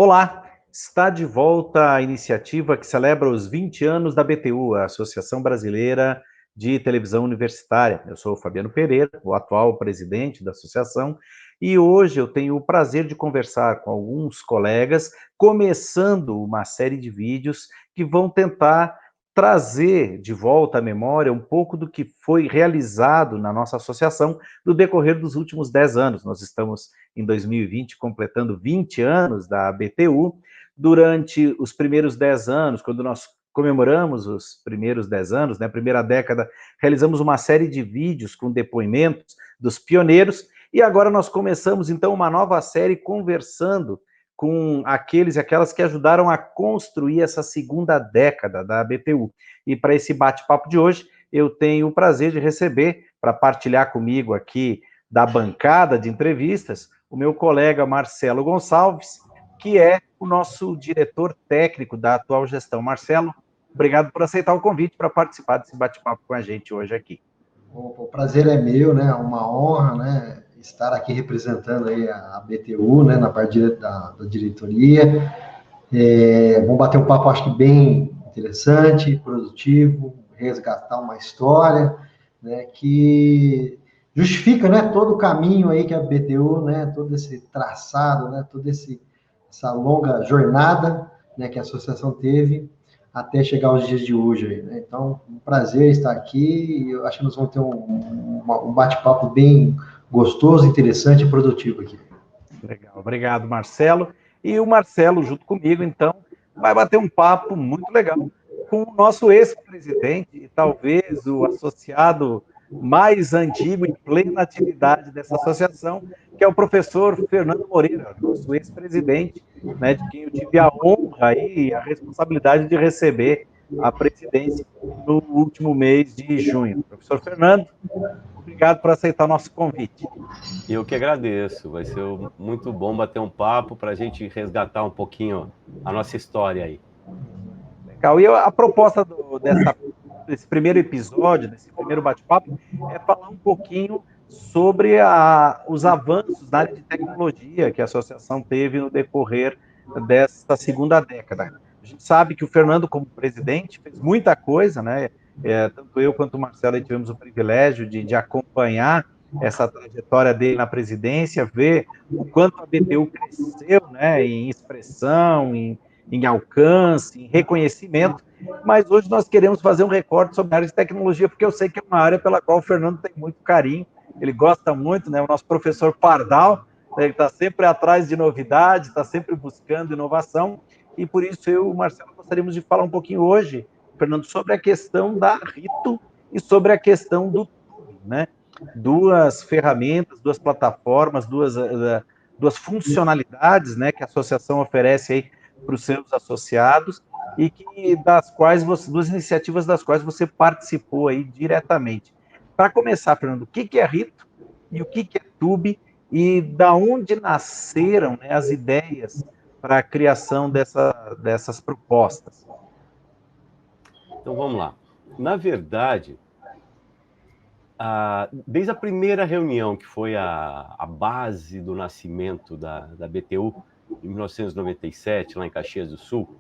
Olá, está de volta a iniciativa que celebra os 20 anos da BTU, a Associação Brasileira de Televisão Universitária. Eu sou o Fabiano Pereira, o atual presidente da associação, e hoje eu tenho o prazer de conversar com alguns colegas, começando uma série de vídeos que vão tentar trazer de volta à memória um pouco do que foi realizado na nossa associação no decorrer dos últimos 10 anos. Nós estamos em 2020, completando 20 anos da BTU. Durante os primeiros 10 anos, quando nós comemoramos os primeiros 10 anos, né, a primeira década, realizamos uma série de vídeos com depoimentos dos pioneiros, e agora nós começamos, então, uma nova série conversando com aqueles e aquelas que ajudaram a construir essa segunda década da BTU. E para esse bate-papo de hoje, eu tenho o prazer de receber, para partilhar comigo aqui da bancada de entrevistas, o meu colega Marcelo Gonçalves, que é o nosso diretor técnico da atual gestão. Marcelo, obrigado por aceitar o convite para participar desse bate-papo com a gente hoje aqui. O prazer é meu, né? Uma honra, né? Estar aqui representando aí a BTU, né? Na parte da diretoria. Vamos bater um papo, acho que bem interessante, produtivo, resgatar uma história, né? Que justifica, né? Todo o caminho aí que a BTU, né? Todo esse traçado, né? Essa longa jornada, né? Que a associação teve até chegar aos dias de hoje. Aí, né? Então, um prazer estar aqui e eu acho que nós vamos ter um bate-papo bem gostoso, interessante e produtivo aqui. Legal, obrigado, Marcelo. E o Marcelo, junto comigo, então, vai bater um papo muito legal com o nosso ex-presidente e talvez o associado mais antigo em plena atividade dessa associação, que é o professor Fernando Moreira, nosso ex-presidente, né, de quem eu tive a honra e a responsabilidade de receber a presidência no último mês de junho. Professor Fernando, obrigado por aceitar o nosso convite. Eu que agradeço, vai ser muito bom bater um papo para a gente resgatar um pouquinho a nossa história aí. Legal. E a proposta desse primeiro episódio, desse primeiro bate-papo, é falar um pouquinho sobre os avanços na área de tecnologia que a associação teve no decorrer dessa segunda década. A gente sabe que o Fernando, como presidente, fez muita coisa, né? Tanto eu quanto o Marcelo tivemos o privilégio de acompanhar essa trajetória dele na presidência, ver o quanto a BTU cresceu, né, em expressão, em alcance, em reconhecimento, mas hoje nós queremos fazer um recorte sobre a área de tecnologia, porque eu sei que é uma área pela qual o Fernando tem muito carinho, ele gosta muito, né? O nosso professor Pardal, né, ele está sempre atrás de novidades, está sempre buscando inovação, e por isso eu e o Marcelo gostaríamos de falar um pouquinho hoje, Fernando, sobre a questão da Rito e sobre a questão do Tube, né? Duas ferramentas, duas plataformas, duas funcionalidades, né, que a associação oferece aí para os seus associados e que duas iniciativas das quais você participou aí diretamente. Para começar, Fernando, o que é Rito e o que é Tube e da onde nasceram, né, as ideias para a criação dessas propostas? Então vamos lá. Na verdade, desde a primeira reunião, que foi a base do nascimento da BTU, em 1997, lá em Caxias do Sul,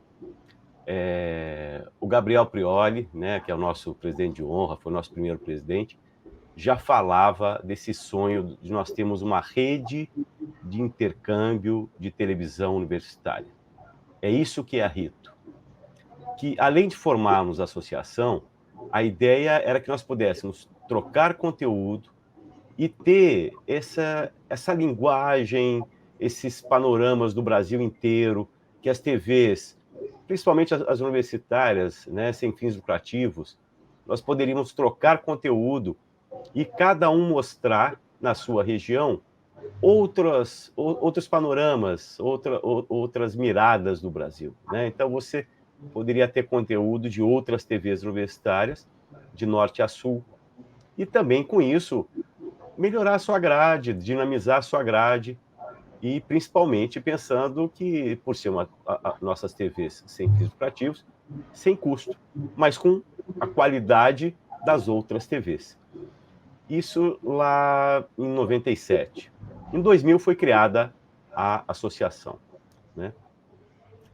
o Gabriel Prioli, né, que é o nosso presidente de honra, foi o nosso primeiro presidente, já falava desse sonho de nós termos uma rede de intercâmbio de televisão universitária. É isso que é a Rito. Que, além de formarmos a associação, a ideia era que nós pudéssemos trocar conteúdo e ter essa linguagem, esses panoramas do Brasil inteiro, que as TVs, principalmente as universitárias, né, sem fins lucrativos, nós poderíamos trocar conteúdo e cada um mostrar na sua região outros panoramas, outras miradas do Brasil, né? Então você poderia ter conteúdo de outras TVs universitárias, de norte a sul, e também com isso melhorar a sua grade, dinamizar a sua grade, e principalmente pensando que, por ser nossas TVs sem fins lucrativos, sem custo, mas com a qualidade das outras TVs. Isso lá em 97. Em 2000 foi criada a associação, né?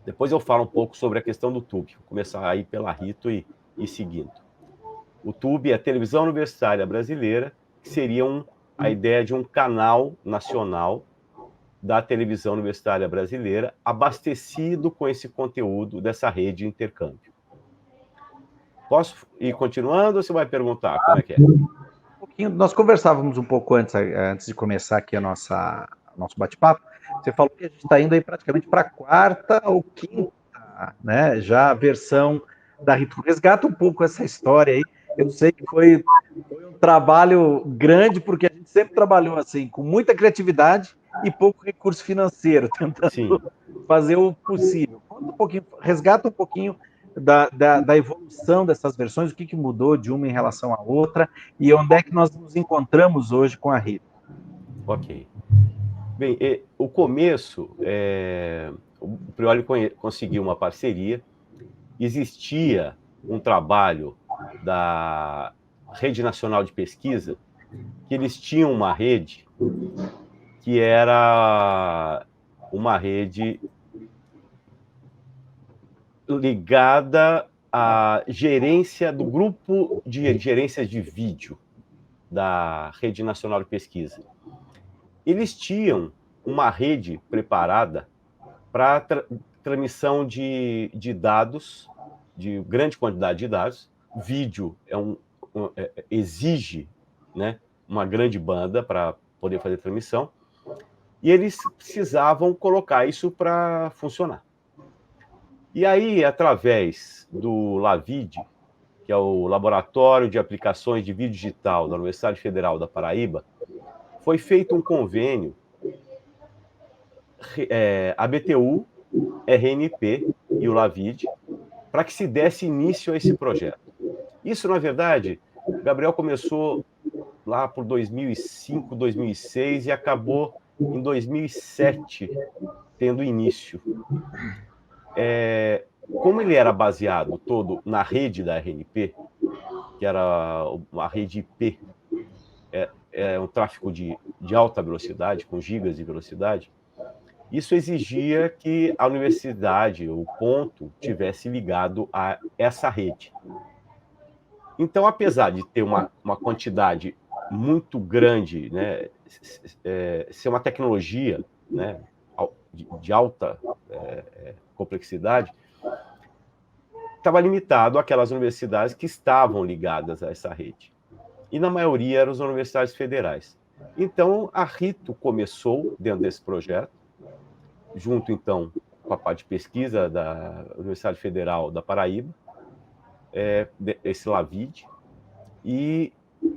Depois eu falo um pouco sobre a questão do TUB. Vou começar aí pela Rito e seguindo. O TUB é a Televisão Universitária Brasileira, que seria a ideia de um canal nacional da televisão universitária brasileira, abastecido com esse conteúdo dessa rede de intercâmbio. Posso ir continuando ou você vai perguntar como é que é? Nós conversávamos um pouco antes de começar aqui nosso bate-papo. Você falou que a gente está indo aí praticamente para a quarta ou quinta, né? Já a versão da Rito. Resgata um pouco essa história aí. Eu sei que foi um trabalho grande, porque a gente sempre trabalhou assim, com muita criatividade e pouco recurso financeiro, tentando fazer o possível. Conta um pouquinho, resgata um pouquinho da evolução dessas versões, o que mudou de uma em relação à outra, e onde é que nós nos encontramos hoje com a Rito. Ok. Bem, o começo, o Prioli conseguiu uma parceria, existia um trabalho da Rede Nacional de Pesquisa, que eles tinham uma rede que era uma rede ligada à gerência do grupo de gerência de vídeo da Rede Nacional de Pesquisa. Eles tinham uma rede preparada para transmissão de dados, de grande quantidade de dados. Vídeo exige, né, uma grande banda para poder fazer transmissão, e eles precisavam colocar isso para funcionar. E aí, através do LAVID, que é o Laboratório de Aplicações de Vídeo Digital da Universidade Federal da Paraíba, foi feito um convênio, a BTU, RNP e o LAVID, para que se desse início a esse projeto. Isso, na verdade, Gabriel começou lá por 2005, 2006 e acabou em 2007 tendo início. Como ele era baseado todo na rede da RNP, que era uma rede IP, um tráfego de alta velocidade, com gigas de velocidade, isso exigia que a universidade, o ponto, tivesse ligado a essa rede. Então, apesar de ter uma quantidade muito grande, né, ser uma tecnologia, né, de alta complexidade, estava limitado àquelas universidades que estavam ligadas a essa rede. E, na maioria, eram as universidades federais. Então, a Rito começou dentro desse projeto, junto, então, com a parte de pesquisa da Universidade Federal da Paraíba, esse LAVID, e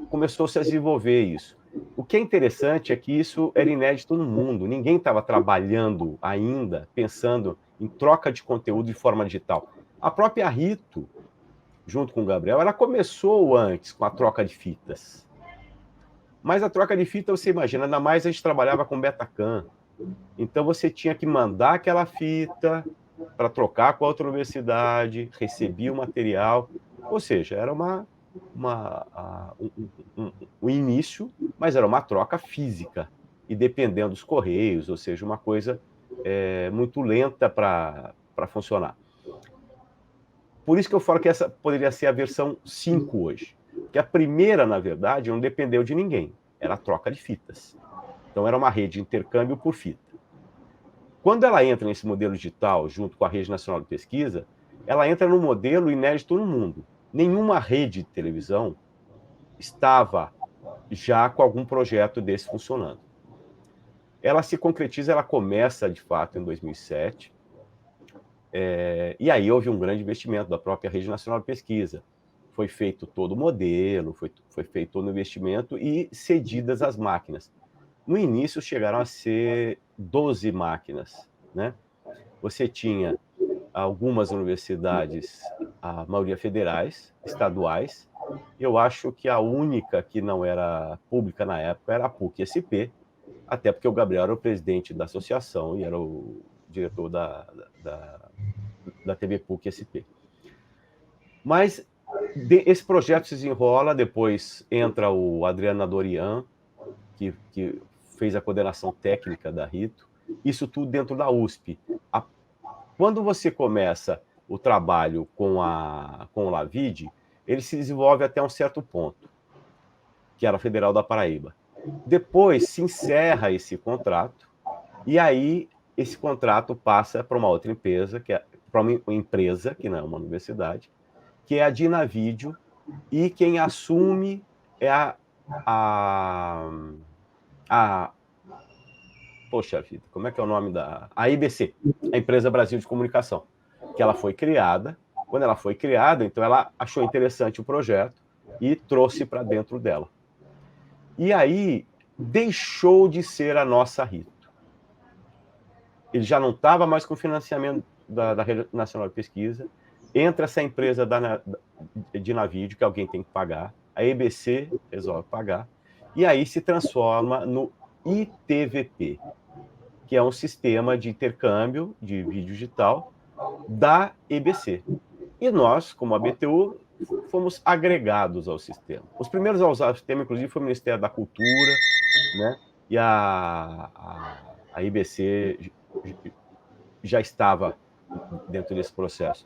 começou-se a desenvolver isso. O que é interessante é que isso era inédito no mundo. Ninguém estava trabalhando ainda, pensando em troca de conteúdo de forma digital. A própria Rito, junto com o Gabriel, ela começou antes com a troca de fitas. Mas a troca de fita, você imagina, ainda mais a gente trabalhava com Betacam. Então você tinha que mandar aquela fita para trocar com a outra universidade, recebia o material. Ou seja, era um início, mas era uma troca física, e dependendo dos correios, ou seja, uma coisa muito lenta para funcionar. Por isso que eu falo que essa poderia ser a versão 5 hoje. Porque a primeira, na verdade, não dependeu de ninguém. Era a troca de fitas. Então, era uma rede de intercâmbio por fita. Quando ela entra nesse modelo digital, junto com a Rede Nacional de Pesquisa, ela entra num modelo inédito no mundo. Nenhuma rede de televisão estava já com algum projeto desse funcionando. Ela se concretiza, ela começa, de fato, em 2007. E aí houve um grande investimento da própria Rede Nacional de Pesquisa. Foi feito todo o modelo, foi feito todo o investimento e cedidas as máquinas. No início chegaram a ser 12 máquinas, né? Você tinha algumas universidades, a maioria federais, estaduais. Eu acho que a única que não era pública na época era a PUC-SP, até porque o Gabriel era o presidente da associação e era o diretor da TV PUC-SP. Mas esse projeto se desenrola, depois entra o Adriano Adorian, que fez a coordenação técnica da Rito, isso tudo dentro da USP. Quando você começa o trabalho com o Lavide, ele se desenvolve até um certo ponto, que era a Federal da Paraíba. Depois se encerra esse contrato, e aí esse contrato passa para uma outra empresa, para uma empresa, que não é uma universidade, que é a Dinavídeo, e quem assume é a poxa vida, como é que é o nome a IBC, a Empresa Brasil de Comunicação, que ela foi criada. Quando ela foi criada, então ela achou interessante o projeto e trouxe para dentro dela. E aí deixou de ser a nossa Rito. Ele já não estava mais com financiamento da Rede Nacional de Pesquisa, entra essa empresa de Navídeo, que alguém tem que pagar, a EBC resolve pagar, e aí se transforma no ITVP, que é um sistema de intercâmbio de vídeo digital da EBC. E nós, como a BTU, fomos agregados ao sistema. Os primeiros a usar o sistema, inclusive, foi o Ministério da Cultura, né? E a IBC já estava dentro desse processo.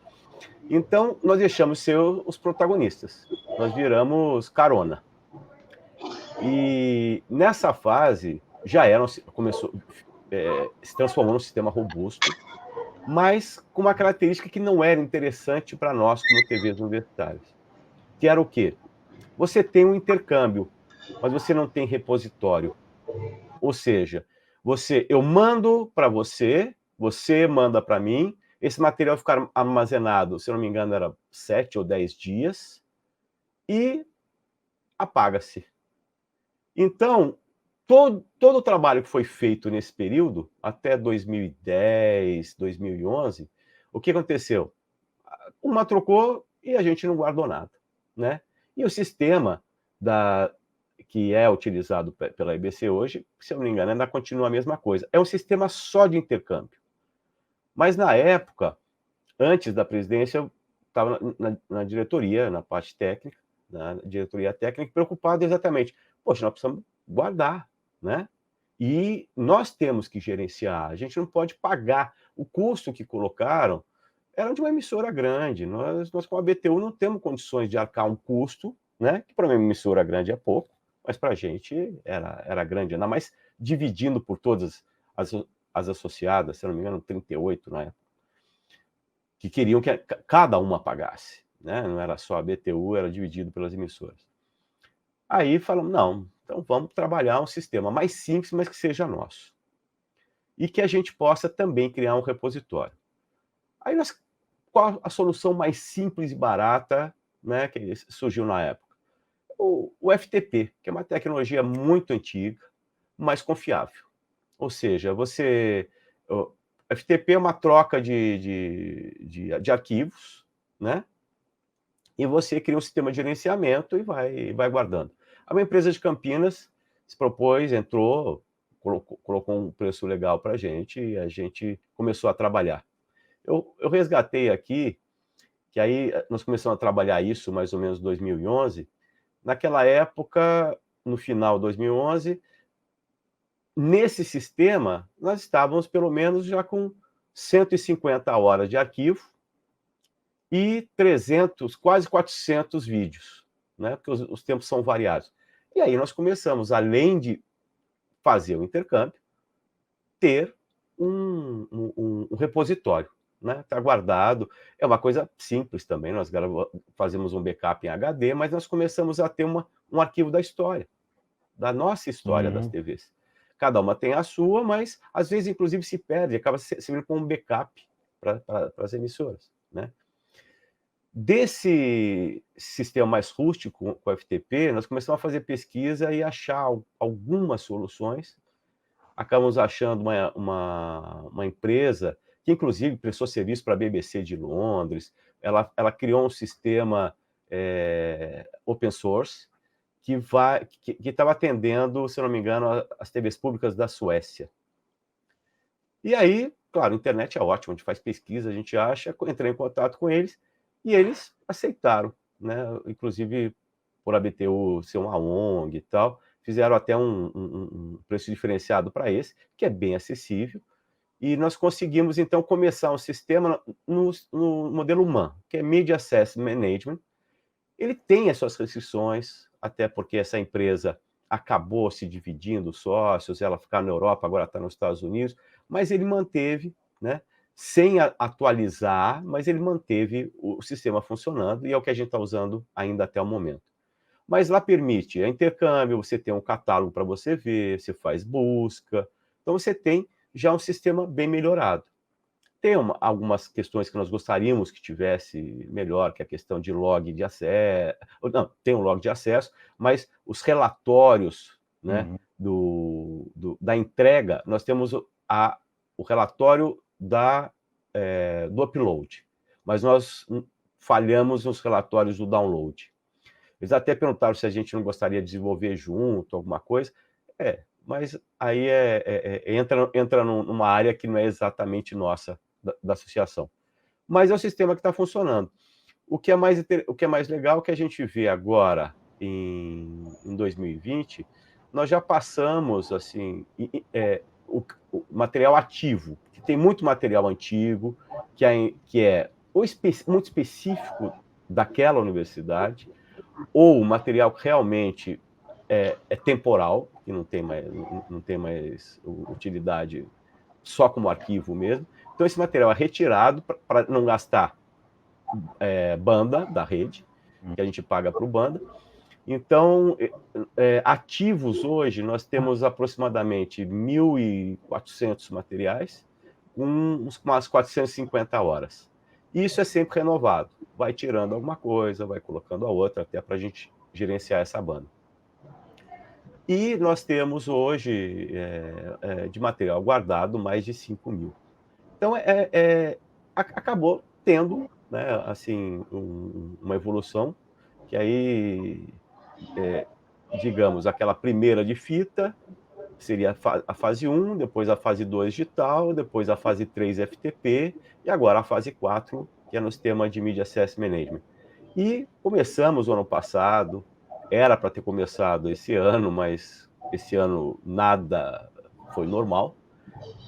Então, nós deixamos de ser os protagonistas. Nós viramos carona. E nessa fase, se transformou num sistema robusto, mas com uma característica que não era interessante para nós como TVs universitárias, que era o quê? Você tem um intercâmbio, mas você não tem repositório. Ou seja, eu mando para você, você manda para mim, esse material fica armazenado, se eu não me engano, era 7 ou 10 dias, e apaga-se. Então, todo o trabalho que foi feito nesse período, até 2010, 2011, o que aconteceu? Uma trocou e a gente não guardou nada, né? E o sistema que é utilizado pela IBC hoje, se eu não me engano, ainda continua a mesma coisa. É um sistema só de intercâmbio. Mas na época, antes da presidência, eu estava na diretoria, na parte técnica, na diretoria técnica, preocupado exatamente. Poxa, nós precisamos guardar, né? E nós temos que gerenciar, a gente não pode pagar. O custo que colocaram era de uma emissora grande. Nós com a BTU, não temos condições de arcar um custo, né? Que para uma emissora grande é pouco, mas para a gente era grande, ainda mais dividindo por todas as associadas, se não me engano, 38 na época, que queriam que cada uma pagasse, né? Não era só a BTU, era dividido pelas emissoras. Aí falamos, não, então vamos trabalhar um sistema mais simples, mas que seja nosso. E que a gente possa também criar um repositório. Aí qual a solução mais simples e barata, né, que surgiu na época? O FTP, que é uma tecnologia muito antiga, mas confiável. Ou seja, o FTP é uma troca de arquivos, né? E você cria um sistema de gerenciamento e vai guardando. Uma empresa de Campinas se propôs, entrou, colocou um preço legal para a gente e a gente começou a trabalhar. Eu resgatei aqui, que aí nós começamos a trabalhar isso mais ou menos em 2011. Naquela época, no final de 2011, nesse sistema, nós estávamos pelo menos já com 150 horas de arquivo e 300, quase 400 vídeos, né? Porque os tempos são variados. E aí nós começamos, além de fazer o intercâmbio, ter um repositório, né? Está guardado. É uma coisa simples também, nós fazemos um backup em HD, mas nós começamos a ter um arquivo da história, da nossa história das TVs. Cada uma tem a sua, mas às vezes, inclusive, se perde, acaba servindo como um backup para as emissoras, né? Desse sistema mais rústico com o FTP, nós começamos a fazer pesquisa e achar algumas soluções. Acabamos achando uma empresa que, inclusive, prestou serviço para a BBC de Londres. Ela criou um sistema open source que estava atendendo, se não me engano, as TVs públicas da Suécia. E aí, claro, a internet é ótima, a gente faz pesquisa, a gente acha, entrei em contato com eles, e eles aceitaram, né? Inclusive, por a BTU ser uma ONG e tal, fizeram até um preço diferenciado para esse, que é bem acessível, E nós conseguimos, então, começar um sistema no modelo MAN, que é Media Access Management. Ele tem as suas restrições, até porque essa empresa acabou se dividindo sócios, ela ficava na Europa, agora está nos Estados Unidos, mas ele manteve, né, sem atualizar, mas ele manteve o sistema funcionando, e é o que a gente está usando ainda até o momento. Mas lá permite intercâmbio, você tem um catálogo para você ver, você faz busca, então você tem já um sistema bem melhorado. Tem algumas questões que nós gostaríamos que tivesse melhor, que é a questão de log de acesso. Não, tem um log de acesso, mas os relatórios, né, da entrega, nós temos o relatório do upload, mas nós falhamos nos relatórios do download. Eles até perguntaram se a gente não gostaria de desenvolver junto alguma coisa. Mas aí entra numa área que não é exatamente nossa, da associação. Mas é o sistema que está funcionando. O que é mais legal é que a gente vê agora, em 2020, nós já passamos assim, o material ativo, que tem muito material antigo, que é muito específico daquela universidade, ou material que realmente é temporal, que não tem mais utilidade só como arquivo mesmo. Então, esse material é retirado para não gastar banda da rede, que a gente paga para o banda. Então, ativos hoje, nós temos aproximadamente 1.400 materiais, com umas 450 horas. Isso é sempre renovado. Vai tirando alguma coisa, vai colocando a outra, até para a gente gerenciar essa banda. E nós temos hoje, de material guardado, mais de 5.000. Então, acabou tendo, né, assim, uma evolução, que aí, digamos, aquela primeira de fita seria a fase 1, depois a fase 2 digital, depois a fase 3 FTP, e agora a fase 4, que é no sistema de Media Access Management. E começamos o ano passado, era para ter começado esse ano, mas esse ano nada foi normal.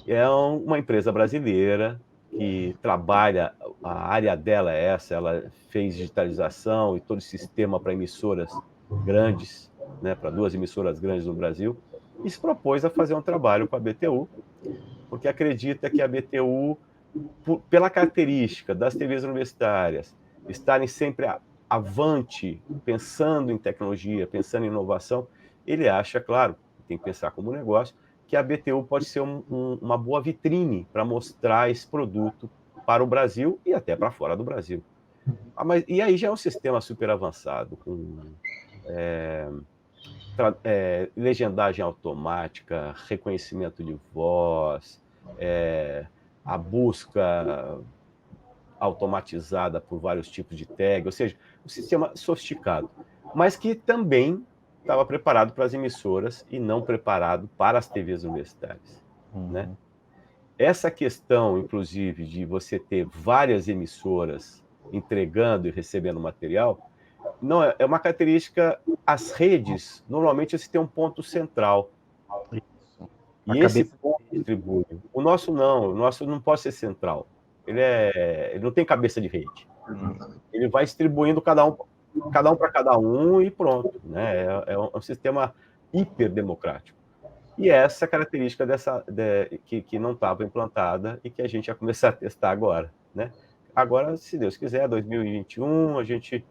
É uma empresa brasileira que trabalha, a área dela é essa, ela fez digitalização e todo o sistema para emissoras grandes, né, para 2 emissoras grandes no Brasil, e se propôs a fazer um trabalho com a BTU, porque acredita que a BTU, pela característica das TVs universitárias, estarem sempre avante, pensando em tecnologia, pensando em inovação, ele acha, claro, tem que pensar como negócio, que a BTU pode ser uma boa vitrine para mostrar esse produto para o Brasil e até para fora do Brasil. E aí já é um sistema super avançado, com legendagem automática, reconhecimento de voz, a busca automatizada por vários tipos de tag, ou seja, um sistema sofisticado, mas que também estava preparado para as emissoras e não preparado para as TVs universitárias, né? Essa questão, inclusive, de você ter várias emissoras entregando e recebendo material, não é uma característica. As redes, normalmente, você tem um ponto central. Isso. E esse ponto distribui. O nosso não pode ser central. Ele não tem cabeça de rede. Ele vai distribuindo cada um para cada um e pronto, né? É um sistema hiperdemocrático. E essa característica que não estava implantada e que a gente ia começar a testar agora, né? Agora, se Deus quiser, 2021, a gente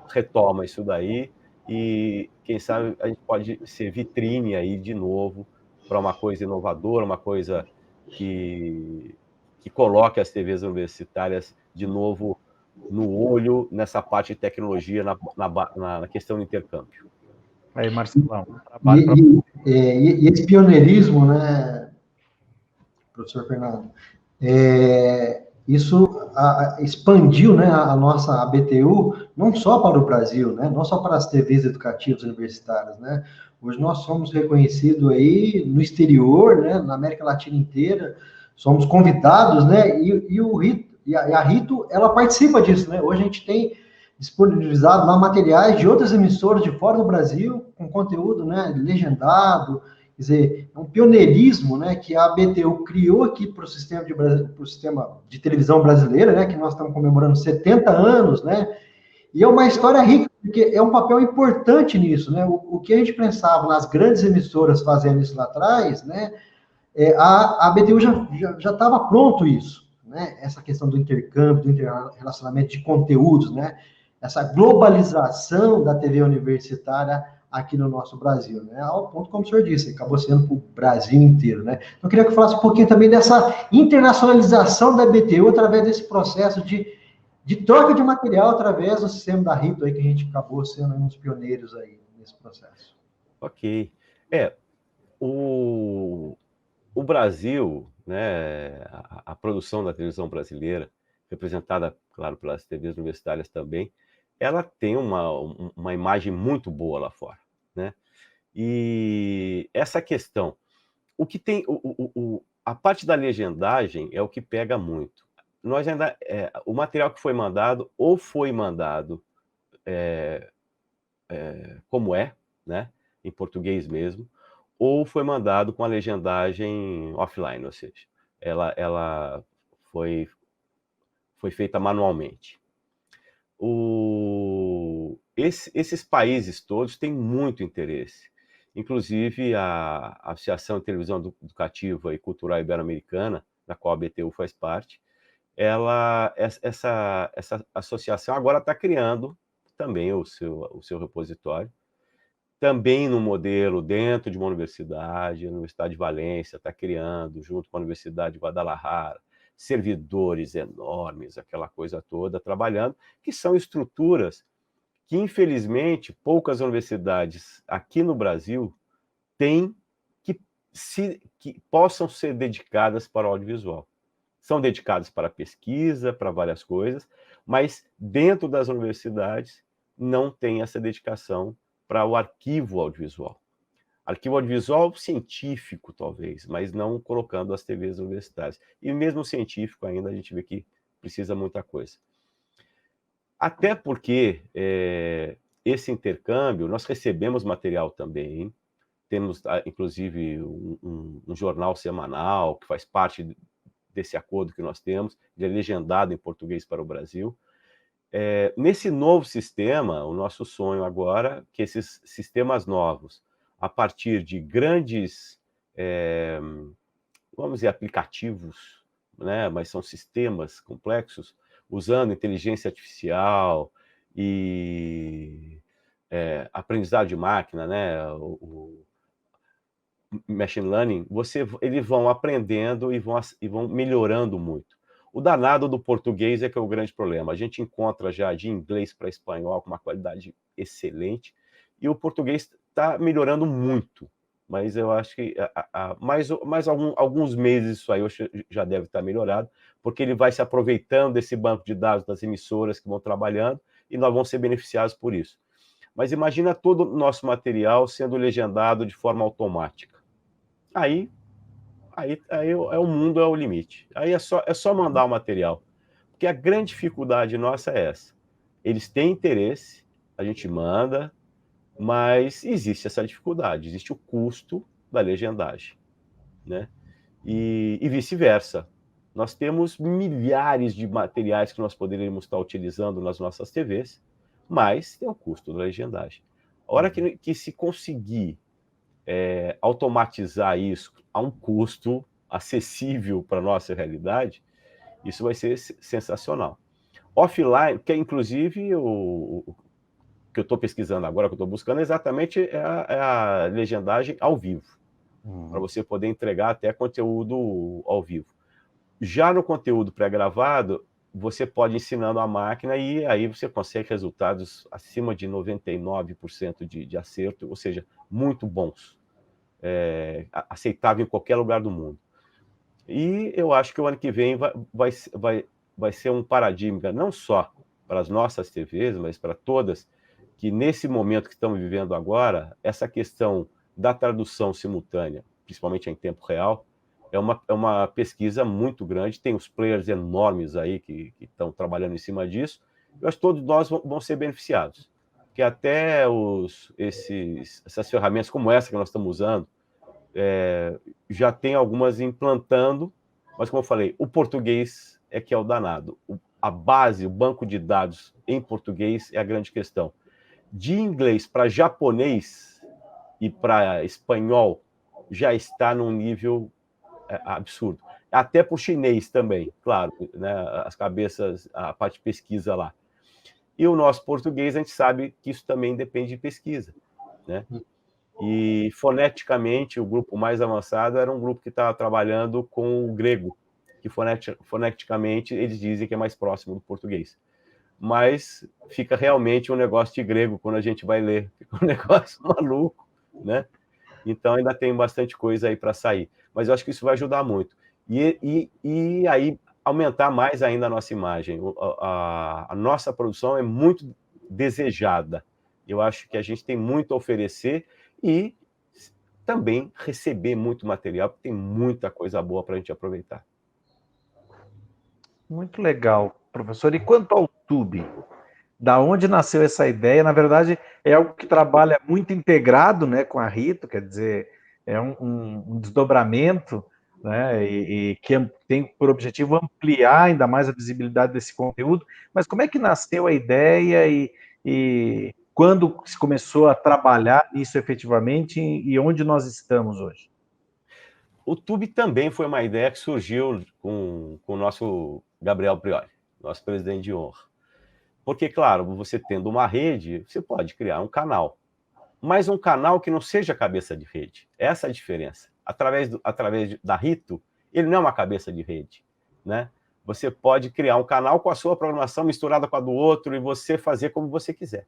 retoma isso daí e, quem sabe, a gente pode ser vitrine aí de novo para uma coisa inovadora, uma coisa que coloque as TVs universitárias de novo no olho nessa parte de tecnologia, na questão do intercâmbio. Aí, Marcelão, e esse pioneirismo, né, professor Fernando, isso expandiu, né, a nossa BTU não só para o Brasil, né, não só para as TVs educativas universitárias, né. Hoje nós somos reconhecidos aí no exterior, né, na América Latina inteira, somos convidados, né, e a Rito, ela participa disso, né. Hoje a gente tem disponibilizado lá materiais de outras emissoras de fora do Brasil, com conteúdo, né, legendado, Quer dizer, é um pioneirismo, né, que a BTU criou aqui para o sistema de televisão brasileira, né, que nós estamos comemorando 70 anos, né, e é uma história rica, porque é um papel importante nisso, né, o que a gente pensava nas grandes emissoras fazendo isso lá atrás, né, a BTU já estava pronto isso, né, essa questão do intercâmbio, do interrelacionamento de conteúdos, né, essa globalização da TV universitária aqui no nosso Brasil, né? Ao ponto, como o senhor disse, acabou sendo para o Brasil inteiro, né? Então, eu queria que eu falasse um pouquinho também dessa internacionalização da BTU através desse processo de troca de material através do sistema da Rito aí, que a gente acabou sendo uns pioneiros aí nesse processo. Ok. O Brasil, né, a produção da televisão brasileira, representada, claro, pelas TVs universitárias também, ela tem uma imagem muito boa lá fora, né? E essa questão, o que tem, a parte da legendagem é o que pega muito. Nós ainda, o material que foi mandado, ou foi mandado como né, em português mesmo, ou foi mandado com a legendagem offline, ou seja, ela foi feita manualmente. Esses países todos têm muito interesse. Inclusive, a Associação de Televisão Educativa e Cultural Ibero-Americana, da qual a BTU faz parte, essa associação agora está criando também o seu repositório, também no modelo dentro de uma universidade, a Universidade de Valência está criando, junto com a Universidade de Guadalajara, servidores enormes, aquela coisa toda, trabalhando, que são estruturas que, infelizmente, poucas universidades aqui no Brasil têm que possam ser dedicadas para o audiovisual. São dedicadas para pesquisa, para várias coisas, mas dentro das universidades não tem essa dedicação para o arquivo audiovisual. Arquivo audiovisual científico, talvez, mas não colocando as TVs universitárias. E mesmo científico ainda a gente vê que precisa muita coisa. Até porque esse intercâmbio, nós recebemos material também, temos inclusive um jornal semanal que faz parte desse acordo que nós temos, ele é legendado em português para o Brasil. Nesse novo sistema, o nosso sonho agora é que esses sistemas novos, a partir de grandes, vamos dizer, aplicativos, né, mas são sistemas complexos, usando inteligência artificial e aprendizado de máquina, né, o machine learning, eles vão aprendendo e vão melhorando muito. O danado do português é que é o grande problema. A gente encontra já de inglês para espanhol com uma qualidade excelente, e o português está melhorando muito, mas eu acho que mais alguns meses isso aí já deve estar melhorado, porque ele vai se aproveitando desse banco de dados das emissoras que vão trabalhando, e nós vamos ser beneficiados por isso. Mas imagina todo o nosso material sendo legendado de forma automática. Aí o mundo é o limite. Aí é só mandar o material. Porque a grande dificuldade nossa é essa. Eles têm interesse, a gente manda, mas existe essa dificuldade, existe o custo da legendagem, né? E vice-versa. Nós temos milhares de materiais que nós poderíamos estar utilizando nas nossas TVs, mas tem o custo da legendagem. A hora que se conseguir automatizar isso a um custo acessível para a nossa realidade, isso vai ser sensacional. Offline, que é inclusive o que eu estou pesquisando agora, que eu estou buscando, exatamente a legendagem ao vivo, para você poder entregar até conteúdo ao vivo. Já no conteúdo pré-gravado, você pode ir ensinando a máquina e aí você consegue resultados acima de 99% de acerto, ou seja, muito bons, aceitável em qualquer lugar do mundo. E eu acho que o ano que vem vai ser um paradigma, não só para as nossas TVs, mas para todas, que nesse momento que estamos vivendo agora, essa questão da tradução simultânea, principalmente em tempo real, é uma pesquisa muito grande, tem os players enormes aí que estão trabalhando em cima disso, eu acho que todos nós vamos ser beneficiados, porque até essas ferramentas como essa que nós estamos usando, já tem algumas implantando, mas como eu falei, o português é que é o danado. A base, o banco de dados em português é a grande questão. De inglês para japonês e para espanhol já está num nível absurdo. Até para o chinês também, claro, né, as cabeças, a parte de pesquisa lá. E o nosso português, a gente sabe que isso também depende de pesquisa, né? E foneticamente, o grupo mais avançado era um grupo que estava trabalhando com o grego, que foneticamente eles dizem que é mais próximo do português. Mas fica realmente um negócio de grego quando a gente vai ler, fica um negócio maluco, né? Então ainda tem bastante coisa aí para sair. Mas eu acho que isso vai ajudar muito. E aí aumentar mais ainda a nossa imagem. A nossa produção é muito desejada. Eu acho que a gente tem muito a oferecer e também receber muito material, porque tem muita coisa boa para a gente aproveitar. Muito legal, professor. E quanto ao Tube? Da onde nasceu essa ideia? Na verdade, é algo que trabalha muito integrado, né, com a Rito, quer dizer, é um desdobramento, né, e que tem por objetivo ampliar ainda mais a visibilidade desse conteúdo. Mas como é que nasceu a ideia e quando se começou a trabalhar nisso efetivamente e onde nós estamos hoje? O Tube também foi uma ideia que surgiu com o nosso Gabriel Prioli, nosso presidente de honra. Porque, claro, você tendo uma rede, você pode criar um canal. Mas um canal que não seja cabeça de rede. Essa é a diferença. Através da Rito, ele não é uma cabeça de rede, né? Você pode criar um canal com a sua programação misturada com a do outro e você fazer como você quiser.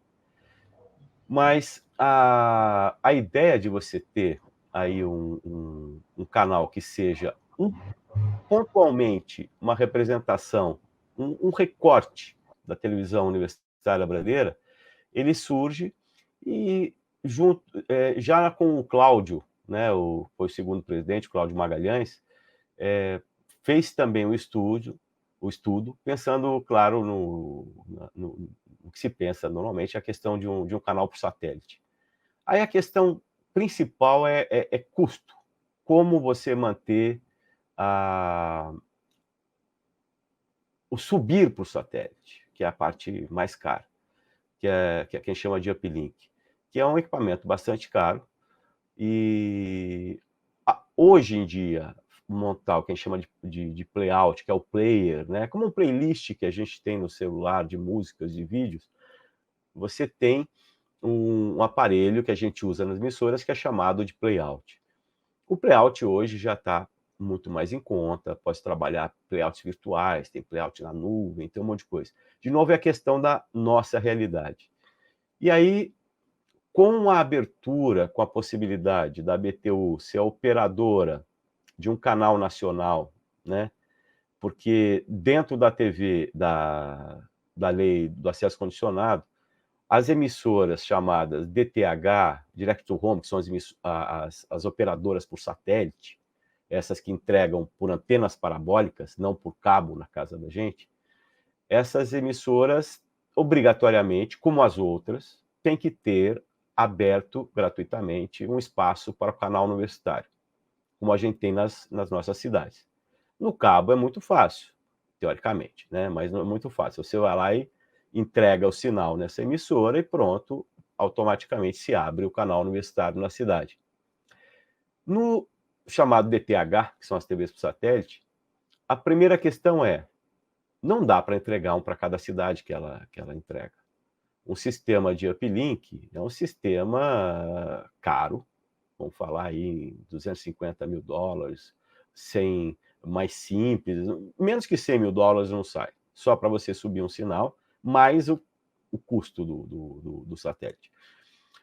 Mas a ideia de você ter aí um canal que seja pontualmente uma representação, um recorte da televisão universitária brasileira, ele surge e junto, já com o Cláudio, né, foi o segundo presidente, Cláudio Magalhães, fez também o estudo, pensando, claro, no que se pensa normalmente, a questão de um canal por satélite. Aí a questão principal é custo. Como você manter o subir para o satélite, que é a parte mais cara, que é quem chama de uplink, que é um equipamento bastante caro. E hoje em dia, montar o que a gente chama de playout, que é o player, né? Como um playlist que a gente tem no celular de músicas, de vídeos, você tem um aparelho que a gente usa nas emissoras que é chamado de playout. O playout hoje já está muito mais em conta, pode trabalhar playouts virtuais, tem playout na nuvem, tem um monte de coisa. De novo, é a questão da nossa realidade. E aí, com a abertura, com a possibilidade da BTU ser a operadora de um canal nacional, né? Porque dentro da TV, da lei do acesso condicionado, as emissoras chamadas DTH, Direct to Home, que são as operadoras por satélite, essas que entregam por antenas parabólicas, não por cabo na casa da gente, essas emissoras, obrigatoriamente, como as outras, têm que ter aberto gratuitamente um espaço para o canal universitário, como a gente tem nas nossas cidades. No cabo é muito fácil, teoricamente, né? Mas não é muito fácil. Você vai lá e entrega o sinal nessa emissora e pronto, automaticamente se abre o canal universitário na cidade. No chamado DTH, que são as TVs por satélite, a primeira questão é, não dá para entregar um para cada cidade que ela entrega. Um sistema de uplink é um sistema caro, vamos falar aí em $250 mil, sem mais simples, menos que $100 mil não sai, só para você subir um sinal, mais o custo do satélite.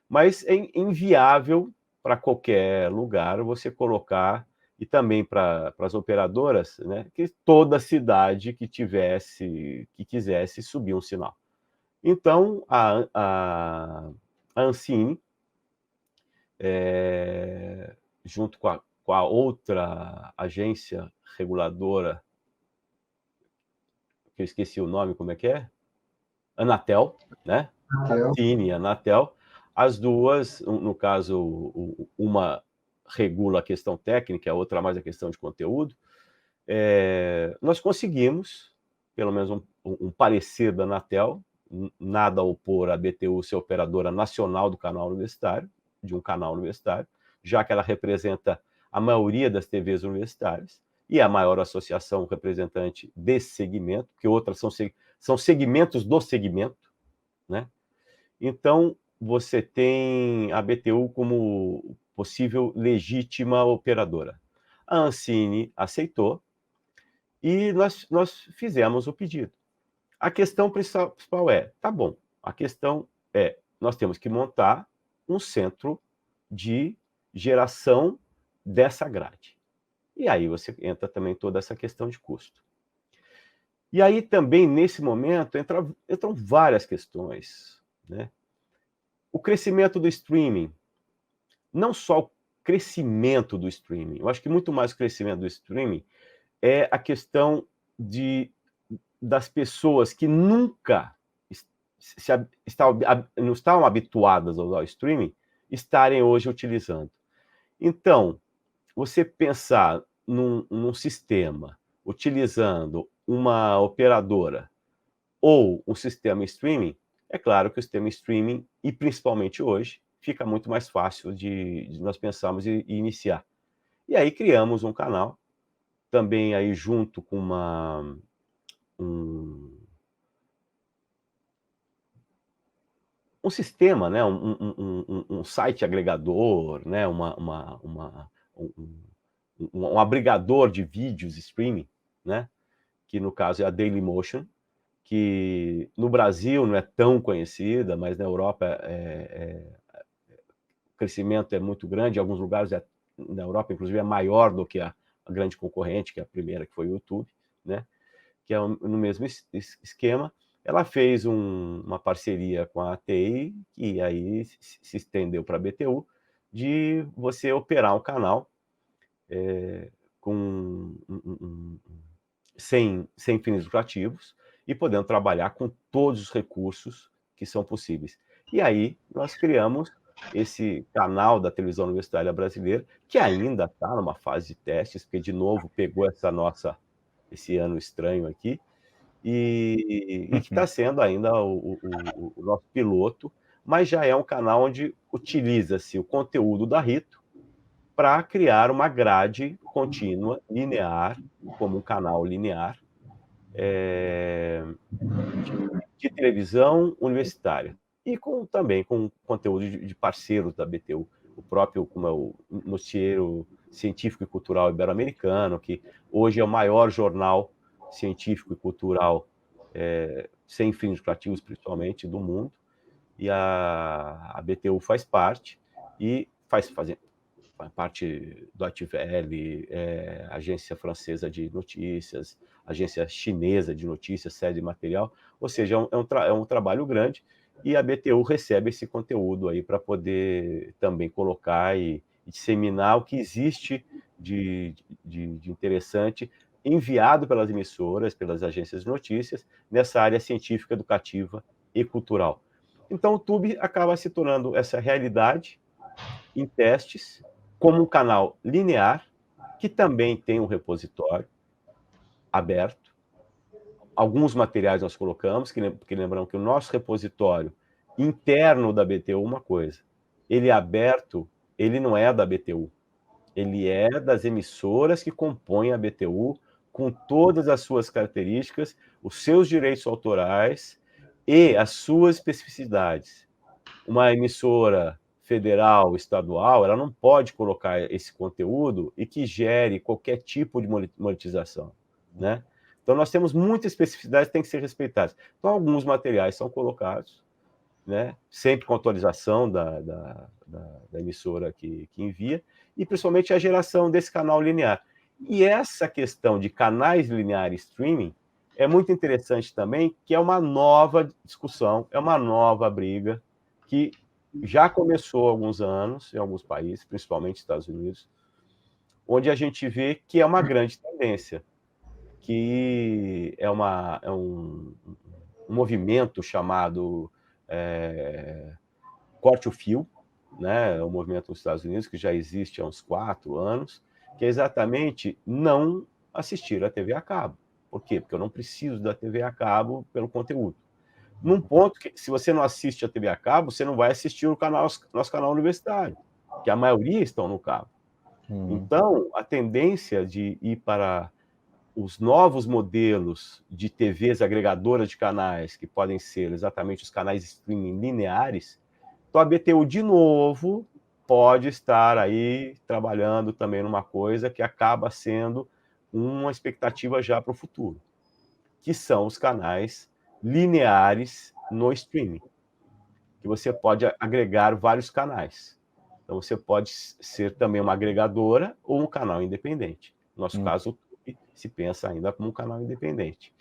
Mas é inviável para qualquer lugar você colocar, e também para as operadoras, né, que toda cidade que quisesse subir um sinal. Então, a Ancine, junto com a outra agência reguladora, que eu esqueci o nome, como é que é? Anatel, né? Ancine e Anatel, as duas, no caso, uma regula a questão técnica, a outra mais a questão de conteúdo, nós conseguimos, pelo menos um parecer da Anatel, nada a opor a BTU ser operadora nacional do canal universitário, de um canal universitário, já que ela representa a maioria das TVs universitárias, e a maior associação representante desse segmento, que outras são segmentos do segmento, né? Então, você tem a BTU como possível legítima operadora. A Ancine aceitou e nós fizemos o pedido. A questão principal tá bom, a questão nós temos que montar um centro de geração dessa grade. E aí você entra também toda essa questão de custo. E aí também, nesse momento, entram várias questões, né? O crescimento do streaming, não só o crescimento do streaming, eu acho que muito mais o crescimento do streaming é a questão das pessoas que nunca não estavam habituadas ao streaming, estarem hoje utilizando. Então, você pensar num sistema utilizando uma operadora ou um sistema streaming, é claro que o sistema streaming, e principalmente hoje, fica muito mais fácil de nós pensarmos e iniciar. E aí criamos um canal, também aí junto com um sistema, né? um site agregador, né? Um abrigador de vídeos streaming, né? Que no caso é a Dailymotion, que no Brasil não é tão conhecida, mas na Europa o crescimento é muito grande, em alguns lugares na Europa, inclusive, é maior do que a grande concorrente, que é a primeira, que foi o YouTube, né? Que é no mesmo esquema. Ela fez uma parceria com a TI, que aí se estendeu para a BTU, de você operar um canal sem fins lucrativos e podendo trabalhar com todos os recursos que são possíveis. E aí nós criamos esse canal da televisão universitária brasileira, que ainda está numa fase de testes, porque, de novo, pegou esse ano estranho aqui, e que está sendo ainda o nosso piloto, mas já é um canal onde utiliza-se o conteúdo da Rito para criar uma grade contínua, linear, como um canal linear, de televisão universitária. E também com conteúdo de parceiros da BTU, o próprio, como é o Noticiero Científico e Cultural Ibero-Americano, que hoje é o maior jornal científico e cultural, sem fins lucrativos, principalmente, do mundo, e a BTU faz parte, e faz parte do Deutsche Welle, agência francesa de notícias, agência chinesa de notícias, sede material, ou seja, é um trabalho grande, e a BTU recebe esse conteúdo aí para poder também colocar e disseminar o que existe de interessante, enviado pelas emissoras, pelas agências de notícias, nessa área científica, educativa e cultural. Então, o Tube acaba se tornando essa realidade em testes, como um canal linear, que também tem um repositório aberto. Alguns materiais nós colocamos, porque lembramos que o nosso repositório interno da BTU, uma coisa, ele é aberto, ele não é da BTU, ele é das emissoras que compõem a BTU, com todas as suas características, os seus direitos autorais e as suas especificidades. Uma emissora federal, estadual, ela não pode colocar esse conteúdo e que gere qualquer tipo de monetização, né? Então, nós temos muitas especificidades que têm que ser respeitadas. Então, alguns materiais são colocados, né? Sempre com autorização da emissora que envia, e principalmente a geração desse canal linear. E essa questão de canais lineares streaming é muito interessante também, que é uma nova discussão, é uma nova briga, que já começou há alguns anos em alguns países, principalmente Estados Unidos, onde a gente vê que é uma grande tendência, que é um movimento chamado corte o fio, né, o movimento nos Estados Unidos, que já existe há uns 4 anos, que é exatamente não assistir a TV a cabo. Por quê? Porque eu não preciso da TV a cabo pelo conteúdo. Num ponto que, se você não assiste a TV a cabo, você não vai assistir o nosso canal universitário, que a maioria estão no cabo. Então, a tendência de ir para os novos modelos de TVs agregadoras de canais, que podem ser exatamente os canais streaming lineares, então a BTU, de novo, pode estar aí trabalhando também numa coisa que acaba sendo uma expectativa já para o futuro, que são os canais lineares no streaming, que você pode agregar vários canais. Então, você pode ser também uma agregadora ou um canal independente. No nosso caso, o YouTube se pensa ainda como um canal independente.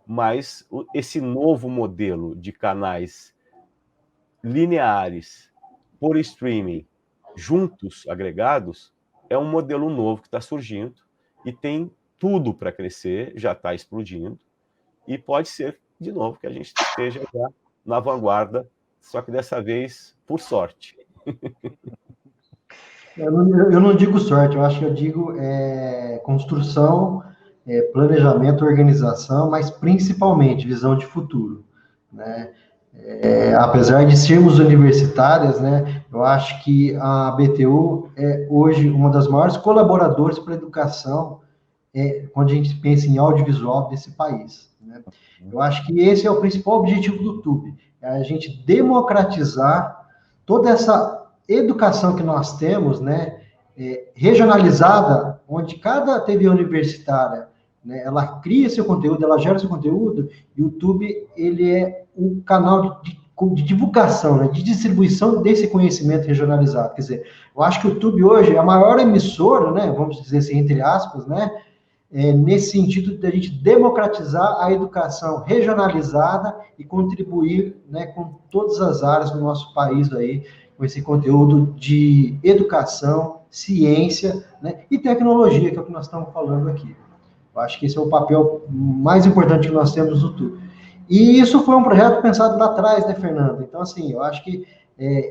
Mas esse novo modelo de canais lineares por streaming, juntos, agregados, é um modelo novo que está surgindo e tem tudo para crescer, já está explodindo, e pode ser, de novo, que a gente esteja já na vanguarda, só que dessa vez por sorte. Eu não digo sorte, eu acho que eu digo construção, planejamento, organização, mas principalmente visão de futuro, né? Apesar de sermos universitárias, né, eu acho que a BTU é hoje uma das maiores colaboradoras para a educação, quando a gente pensa em audiovisual desse país, né? Eu acho que esse é o principal objetivo do YouTube, é a gente democratizar toda essa educação que nós temos, né, regionalizada, onde cada TV universitária, né, ela cria seu conteúdo, ela gera seu conteúdo, e o YouTube, ele é um canal de divulgação, né, de distribuição desse conhecimento regionalizado. Quer dizer, eu acho que o YouTube hoje é a maior emissora, né, vamos dizer assim, entre aspas, né, nesse sentido de a gente democratizar a educação regionalizada e contribuir, né, com todas as áreas do nosso país aí, com esse conteúdo de educação, ciência, né, e tecnologia, que é o que nós estamos falando aqui. Eu acho que esse é o papel mais importante que nós temos no YouTube. E isso foi um projeto pensado lá atrás, né, Fernando? Então, assim, eu acho que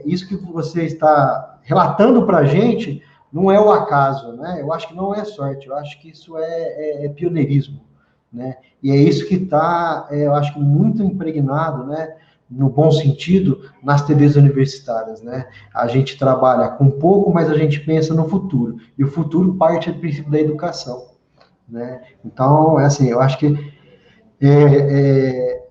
isso que você está relatando para a gente não é o acaso, né? Eu acho que não é sorte, eu acho que isso é pioneirismo, né? E é isso que está, eu acho que muito impregnado, né, no bom sentido, nas TVs universitárias, né? A gente trabalha com pouco, mas a gente pensa no futuro. E o futuro parte do princípio da educação, né? Então, assim, eu acho que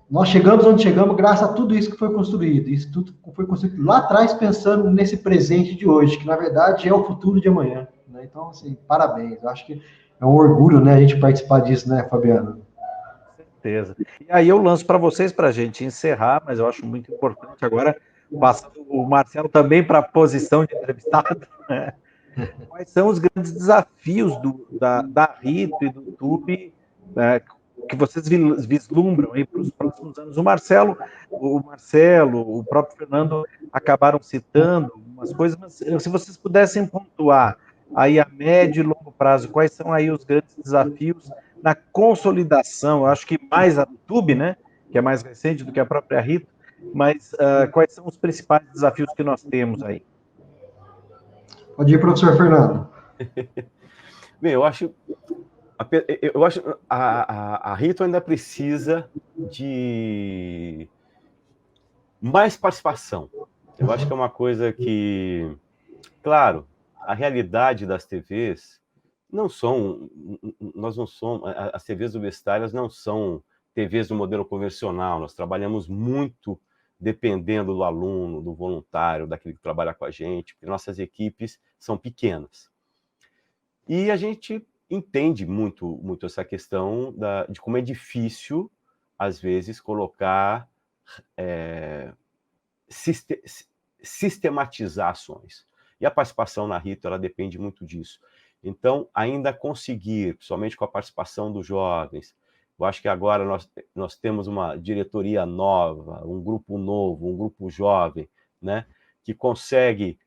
nós chegamos onde chegamos graças a tudo isso que foi construído. Isso tudo foi construído lá atrás, pensando nesse presente de hoje, que na verdade é o futuro de amanhã, né? Então, assim, parabéns. Eu acho que é um orgulho, né, a gente participar disso, né, Fabiano? Com certeza. E aí eu lanço para vocês, para a gente encerrar, mas eu acho muito importante agora, passando o Marcelo também para a posição de entrevistado, né? Quais são os grandes desafios da Rito e do YouTube, né, que vocês vislumbram aí para os próximos anos? O próprio Fernando acabaram citando algumas coisas, mas se vocês pudessem pontuar aí a médio e longo prazo, quais são aí os grandes desafios na consolidação? Eu acho que mais a YouTube, né, que é mais recente do que a própria Rito, mas quais são os principais desafios que nós temos aí? Pode ir, professor Fernando. Bem, eu acho a Rito ainda precisa de mais participação. Eu acho que é uma coisa que, claro, a realidade das TVs nós não somos, as TVs universitárias não são TVs do modelo convencional, nós trabalhamos muito dependendo do aluno, do voluntário, daquele que trabalha com a gente, porque nossas equipes são pequenas. E a gente entende muito essa questão de como é difícil, às vezes, colocar, sistematizar ações. E a participação na Rito, ela depende muito disso. Então, ainda conseguir, somente com a participação dos jovens, eu acho que agora nós temos uma diretoria nova, um grupo novo, um grupo jovem, né, que consegue,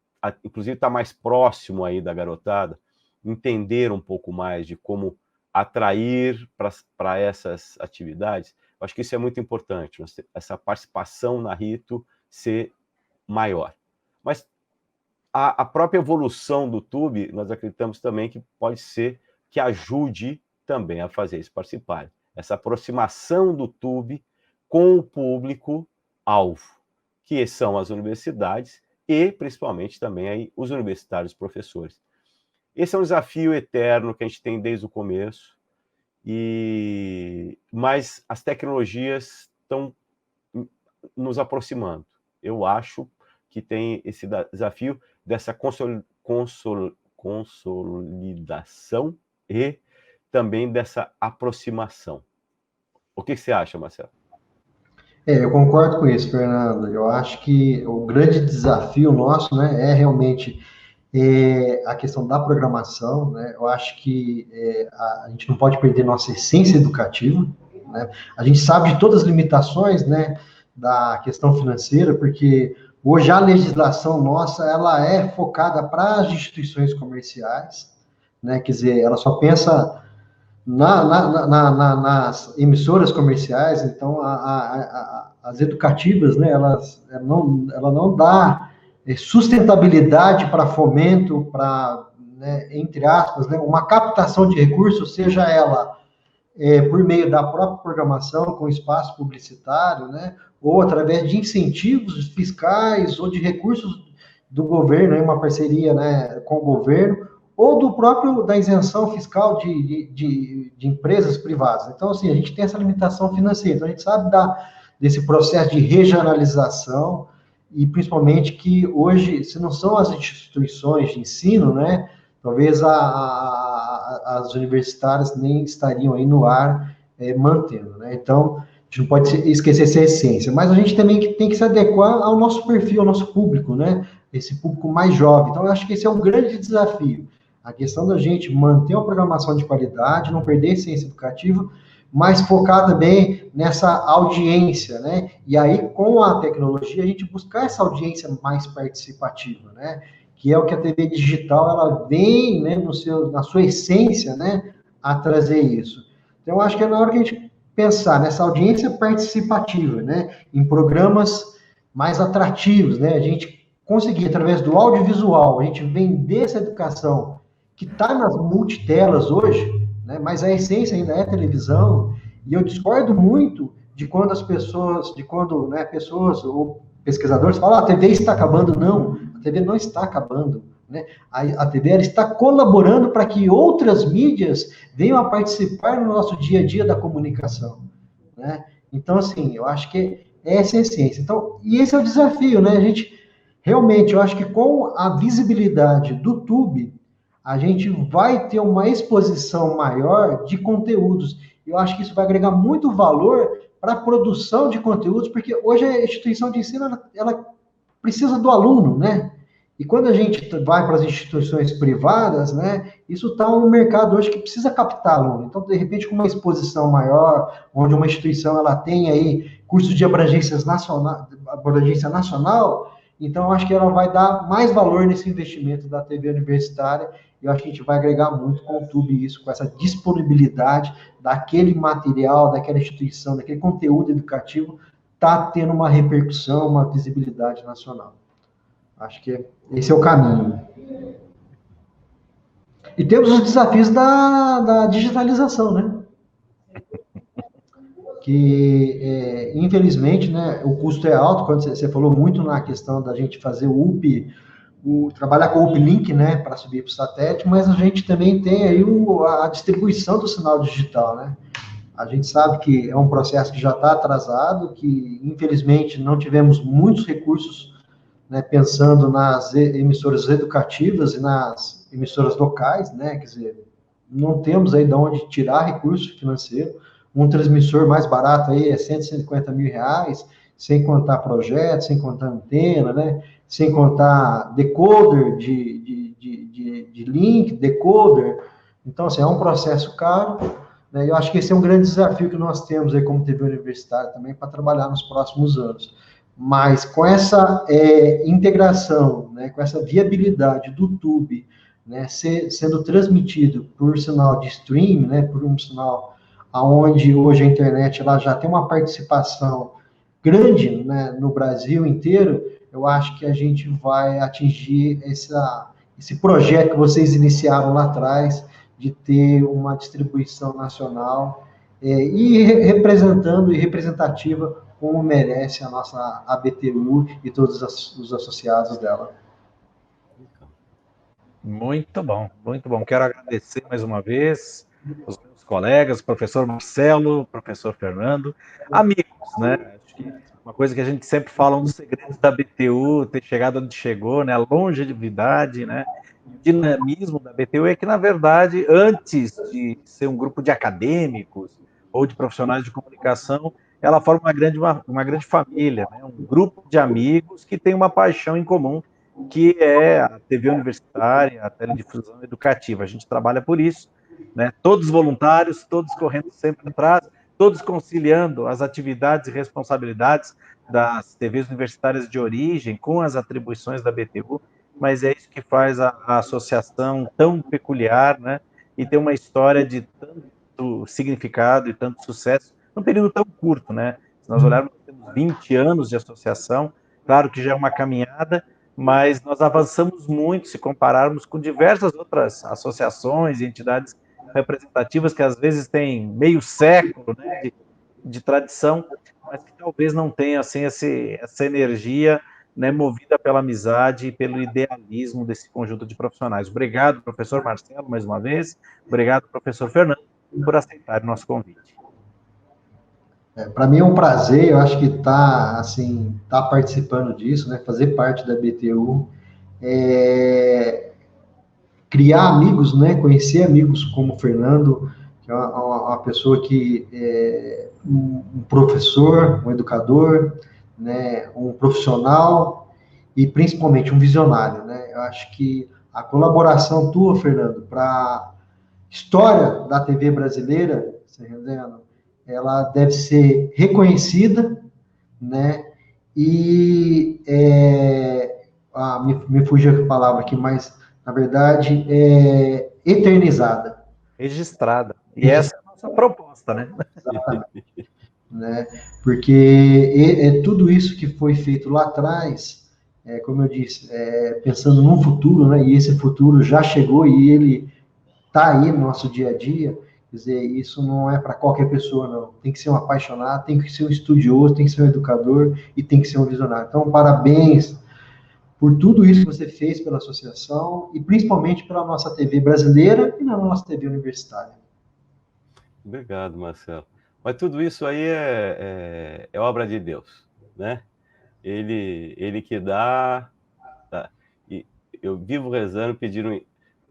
inclusive, estar mais próximo aí da garotada, entender um pouco mais de como atrair para essas atividades. Eu acho que isso é muito importante, essa participação na Rito ser maior. Mas a própria evolução do YouTube, nós acreditamos também que pode ser que ajude também a fazer isso participar. Essa aproximação do YouTube com o público-alvo, que são as universidades e, principalmente, também aí, os universitários professores. Esse é um desafio eterno que a gente tem desde o começo, mas as tecnologias estão nos aproximando. Eu acho que tem esse desafio dessa consolidação e também dessa aproximação. O que você acha, Marcelo? Eu concordo com isso, Fernando. Eu acho que o grande desafio nosso, né, é realmente a questão da programação, né? Eu acho que a gente não pode perder nossa essência educativa, né? A gente sabe de todas as limitações, né, da questão financeira, porque hoje a legislação nossa, ela é focada para as instituições comerciais, né? Quer dizer, ela só pensa nas emissoras comerciais, então as educativas, né, ela não dá sustentabilidade para fomento, para, né, entre aspas, né, uma captação de recursos, seja ela por meio da própria programação, com espaço publicitário, né, ou através de incentivos fiscais ou de recursos do governo, uma parceria, né, com o governo, ou da isenção fiscal de empresas privadas. Então, assim, a gente tem essa limitação financeira. Então, a gente sabe desse processo de regionalização e, principalmente, que hoje, se não são as instituições de ensino, né, talvez as universitárias nem estariam aí no ar mantendo, né? Então, a gente não pode esquecer essa essência. Mas a gente também tem que se adequar ao nosso perfil, ao nosso público, né? Esse público mais jovem. Então, eu acho que esse é um grande desafio. A questão da gente manter uma programação de qualidade, não perder a essência educativa, mas focar também nessa audiência, né? E aí, com a tecnologia, a gente buscar essa audiência mais participativa, né? Que é o que a TV digital, ela vem, né, na sua essência, né, a trazer isso. Então, eu acho que é na hora que a gente pensar nessa audiência participativa, né? Em programas mais atrativos, né? A gente conseguir, através do audiovisual, a gente vender essa educação que está nas multitelas hoje, né, mas a essência ainda é televisão, e eu discordo muito de quando né, pessoas ou pesquisadores falam, a TV está acabando. Não, a TV não está acabando, né? A TV ela está colaborando para que outras mídias venham a participar no nosso dia a dia da comunicação, né? Então, assim, eu acho que essa é a essência. Então, e esse é o desafio, né? A gente, realmente, eu acho que com a visibilidade do YouTube, a gente vai ter uma exposição maior de conteúdos. Eu acho que isso vai agregar muito valor para a produção de conteúdos, porque hoje a instituição de ensino, ela precisa do aluno, né? E quando a gente vai para as instituições privadas, né, isso está um mercado hoje que precisa captar aluno. Então, de repente, com uma exposição maior, onde uma instituição ela tem aí cursos de abrangência nacional, então, eu acho que ela vai dar mais valor nesse investimento da TV universitária, e eu acho que a gente vai agregar muito com o YouTube isso, com essa disponibilidade daquele material, daquela instituição, daquele conteúdo educativo, está tendo uma repercussão, uma visibilidade nacional. Acho que esse é o caminho. E temos os desafios da digitalização, né? Que, infelizmente, né, o custo é alto, quando você falou muito na questão da gente fazer o UP, trabalhar com o uplink, né, para subir para o satélite, mas a gente também tem aí a distribuição do sinal digital, né? A gente sabe que é um processo que já está atrasado, que, infelizmente, não tivemos muitos recursos, né, pensando nas emissoras educativas e nas emissoras locais, né? Quer dizer, não temos aí de onde tirar recurso financeiro. Um transmissor mais barato aí é 150 mil reais, sem contar projeto, sem contar antena, né? Sem contar decoder de link, decoder. Então, assim, é um processo caro, né? Eu acho que esse é um grande desafio que nós temos aí como TV universitária também para trabalhar nos próximos anos. Mas com essa integração, né, com essa viabilidade do YouTube, né, sendo transmitido por sinal de stream, né, por um sinal aonde hoje a internet ela já tem uma participação grande, né, no Brasil inteiro, eu acho que a gente vai atingir esse projeto que vocês iniciaram lá atrás, de ter uma distribuição nacional e representando e representativa como merece a nossa ABTU e todos os associados dela. Muito bom, muito bom. Quero agradecer mais uma vez os meus colegas, professor Marcelo, professor Fernando, amigos, né? Acho que uma coisa que a gente sempre fala, um dos segredos da BTU, ter chegado onde chegou, né? A longevidade, né? O dinamismo da BTU é que, na verdade, antes de ser um grupo de acadêmicos ou de profissionais de comunicação, ela forma uma grande família, né? Um grupo de amigos que tem uma paixão em comum, que é a TV universitária, a teledifusão educativa. A gente trabalha por isso, né? Todos voluntários, todos correndo sempre atrás, todos conciliando as atividades e responsabilidades das TVs universitárias de origem com as atribuições da BTU, mas é isso que faz a associação tão peculiar, né? E tem uma história de tanto significado e tanto sucesso num período tão curto, né? Se nós olharmos, temos 20 anos de associação, claro que já é uma caminhada, mas nós avançamos muito se compararmos com diversas outras associações e entidades representativas que às vezes têm meio século, né, de tradição, mas que talvez não tenham assim, essa energia, né, movida pela amizade e pelo idealismo desse conjunto de profissionais. Obrigado, professor Marcelo, mais uma vez. Obrigado, professor Fernando, por aceitar o nosso convite. Para mim é um prazer, eu acho que tá participando disso, né? Fazer parte da BTU, criar amigos, né? Conhecer amigos como o Fernando, que é uma pessoa que é um professor, um educador, né? Um profissional e principalmente um visionário, né? Eu acho que a colaboração tua, Fernando, para a história da TV brasileira, ela deve ser reconhecida, né? E me fugiu a palavra aqui, mas na verdade eternizada, Registrada. E essa é a nossa proposta, né? exatamente, né? Porque tudo isso que foi feito lá atrás, como eu disse, pensando num futuro, né? E esse futuro já chegou e ele está aí no nosso dia a dia. Quer dizer, isso não é para qualquer pessoa, não. Tem que ser um apaixonado, tem que ser um estudioso, tem que ser um educador e tem que ser um visionário. Então, parabéns por tudo isso que você fez pela associação e principalmente pela nossa TV brasileira e na nossa TV universitária. Obrigado, Marcelo. Mas tudo isso aí é obra de Deus, né? Ele que dá, tá? E eu vivo rezando, pedindo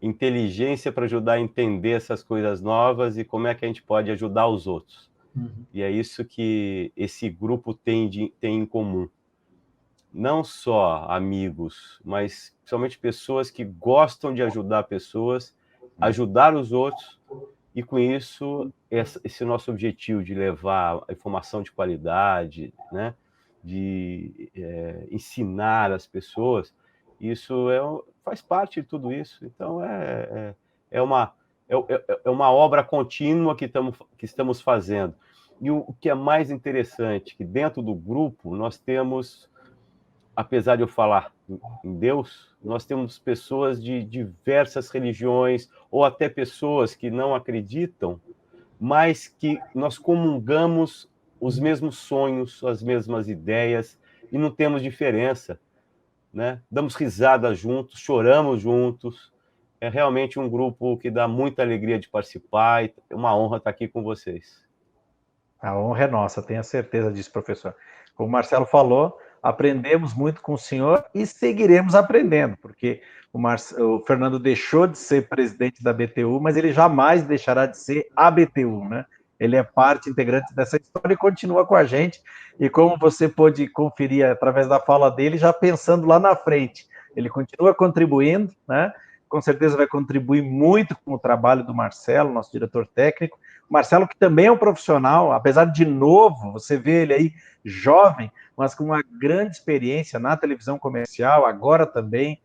inteligência para ajudar a entender essas coisas novas e como é que a gente pode ajudar os outros. Uhum. E é isso que esse grupo tem em comum. Não só amigos, mas principalmente pessoas que gostam de ajudar pessoas, ajudar os outros, e com isso, esse nosso objetivo de levar a informação de qualidade, né, de ensinar as pessoas, isso faz parte de tudo isso. Então, é uma obra contínua que estamos fazendo. E o que é mais interessante, que dentro do grupo nós temos, apesar de eu falar em Deus, nós temos pessoas de diversas religiões, ou até pessoas que não acreditam, mas que nós comungamos os mesmos sonhos, as mesmas ideias, e não temos diferença, né? Damos risada juntos, choramos juntos. É realmente um grupo que dá muita alegria de participar, e é uma honra estar aqui com vocês. A honra é nossa, tenho a certeza disso, professor. Como o Marcelo falou, aprendemos muito com o senhor e seguiremos aprendendo, porque o Fernando deixou de ser presidente da BTU, mas ele jamais deixará de ser a BTU, né? Ele é parte integrante dessa história e continua com a gente. E como você pôde conferir através da fala dele, já pensando lá na frente, ele continua contribuindo, né? Com certeza vai contribuir muito com o trabalho do Marcelo, nosso diretor técnico. Marcelo, que também é um profissional, apesar de novo, você vê ele aí jovem, mas com uma grande experiência na televisão comercial, agora também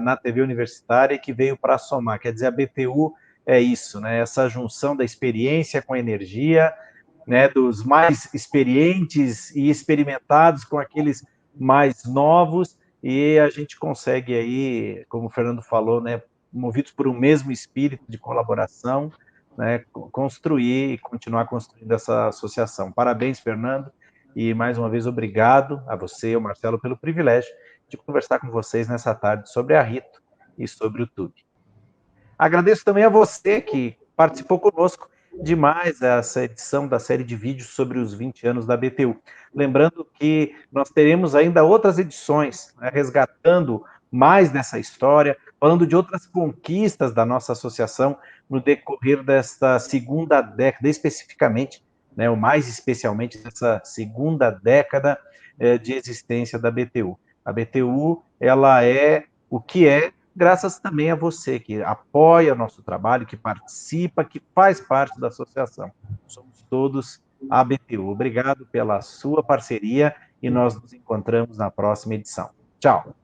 na TV universitária, que veio para somar. Quer dizer, a BTU é isso, né? Essa junção da experiência com a energia, né? Dos mais experientes e experimentados com aqueles mais novos, e a gente consegue aí, como o Fernando falou, né, movidos por um mesmo espírito de colaboração, né, construir e continuar construindo essa associação. Parabéns, Fernando, e mais uma vez obrigado a você, ao Marcelo, pelo privilégio de conversar com vocês nessa tarde sobre a Rito e sobre o TUB. Agradeço também a você que participou conosco de mais essa edição da série de vídeos sobre os 20 anos da BTU. Lembrando que nós teremos ainda outras edições, né, resgatando mais dessa história, falando de outras conquistas da nossa associação no decorrer desta segunda década, especificamente, né, ou mais especialmente dessa segunda década de existência da BTU. A BTU, ela é o que é, graças também a você que apoia o nosso trabalho, que participa, que faz parte da associação. Somos todos a BTU. Obrigado pela sua parceria e nós nos encontramos na próxima edição. Tchau.